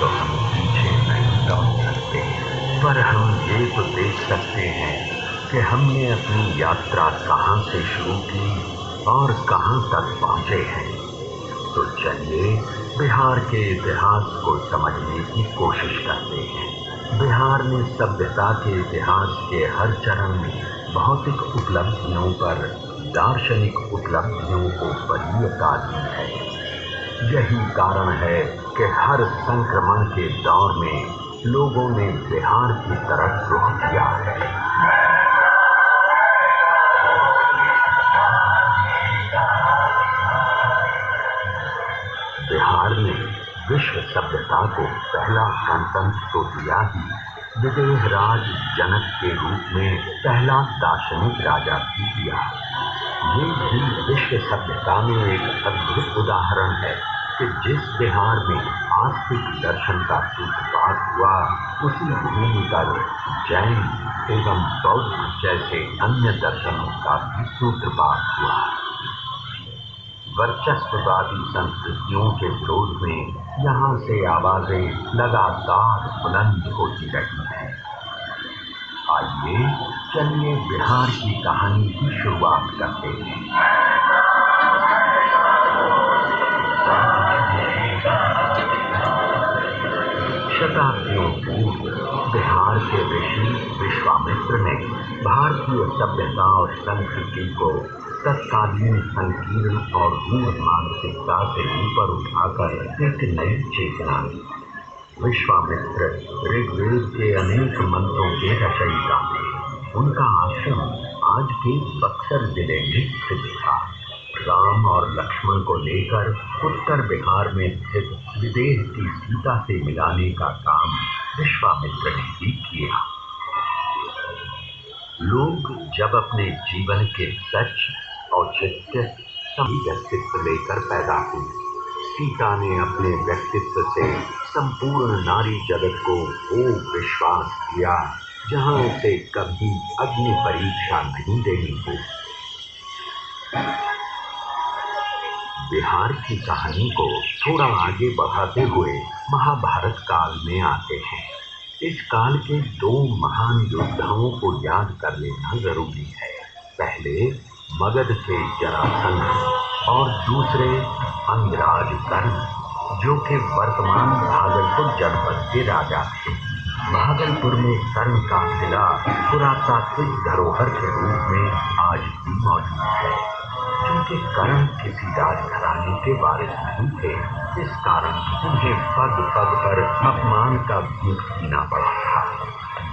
तो हम पीछे नहीं लौट सकते, पर हम ये तो देख सकते हैं कि हमने अपनी यात्रा कहाँ से शुरू की और कहाँ तक पहुँचे हैं। तो चलिए बिहार के इतिहास को समझने की कोशिश करते हैं। बिहार ने सभ्यता के इतिहास के हर चरण में भौतिक उपलब्धियों पर दार्शनिक उपलब्धियों को वरीयता दी है। यही कारण है कि हर संक्रमण के दौर में लोगों ने बिहार की तरफ रुख किया है। बिहार ने विश्व सभ्यता को पहला गणतंत्र तो दिया ही, विदेह राज जनक के रूप में पहला दार्शनिक राजा भी दिया। ये भी विश्व सभ्यता में एक अद्भुत उदाहरण है कि जिस बिहार में आस्तिक दर्शन का सूत्रपात हुआ, उसी भूमि पर जैन एवं बौद्ध जैसे अन्य दर्शनों का भी सूत्रपात हुआ। वर्चस्ववादी संस्कृतियों के विरोध में यहाँ से आवाजें लगातार बुलंद होती रही हैं। आइए चलिए बिहार की कहानी की शुरुआत करते हैं। शताब्दियों पूर्व बिहार के ऋषि विश्वामित्र ने भारतीय सभ्यता और संस्कृति को तत्कालीन संकीर्ण और रूढ़ मानसिकता से ऊपर उठाकर एक नई चेतना दी। विश्वामित्र ऋग्वेद के अनेक मंत्रों के रचयिता थे। उनका आश्रम आज के बक्सर जिले में स्थित था। राम और लक्ष्मण को लेकर उत्तर बिहार में स्थित विदेह की सीता से मिलाने का काम विश्वामित्र ने भी किया। लोग जब अपने जीवन के सच, औचित्य, सभी व्यक्तित्व लेकर पैदा हुए, सीता ने अपने व्यक्तित्व से संपूर्ण नारी जगत को वो विश्वास किया जहां उसे कभी अग्नि परीक्षा नहीं देनी हो। बिहार की कहानी को थोड़ा आगे बढ़ाते हुए महाभारत काल में आते हैं। इस काल के दो महान योद्धाओं को याद कर लेना जरूरी है। पहले मगध के जरासंध और दूसरे अंगराज कर्ण, जो कि वर्तमान भागलपुर जनपद के राजा थे। भागलपुर में कर्ण का किला पुरातात्विक धरोहर के रूप में आज भी मौजूद है। क्योंकि कर्ण किसी राजघराने के वारिस नहीं थे, इस कारण उन्हें पग पग पर अपमान का भूख पीना पड़ा था।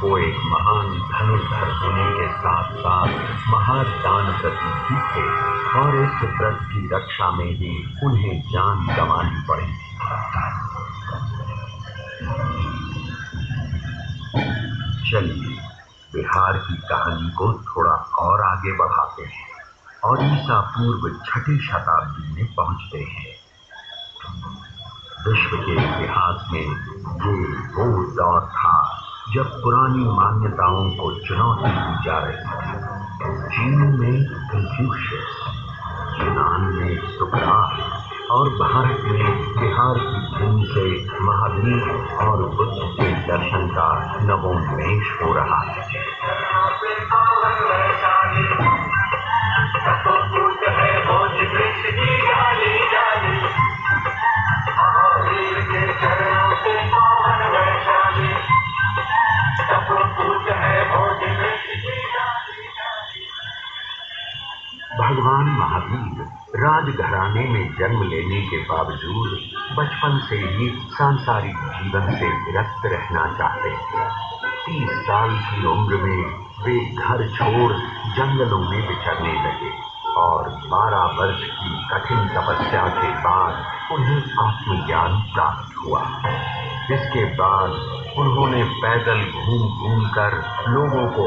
वो एक महान धनुर्धर होने के साथ साथ महादान व्रती भी थे और इस व्रत की रक्षा में ही उन्हें जान गंवानी पड़ी। चलिए बिहार की कहानी को थोड़ा और आगे बढ़ाते हैं और ईसा पूर्व 6ठी शताब्दी में पहुंचते हैं। विश्व के इतिहास में ये वो दौर था जब पुरानी मान्यताओं को चुनौती दी जा रही थी। चीन में कन्फ्यूशियस, यूनान में सुकरात और भारत में बिहार की भूमि से महावीर और बुद्ध के दर्शन का नवोन्मेष हो रहा है। भगवान महावीर राजघराने में जन्म लेने के बावजूद बचपन से ही सांसारिक जीवन से विरक्त रहना चाहते थे। 30 साल की उम्र में वे घर छोड़ जंगलों में विचरने लगे और 12 वर्ष की कठिन तपस्या के बाद उन्हें आत्मज्ञान प्राप्त हुआ। इसके बाद उन्होंने पैदल घूम घूम कर लोगों को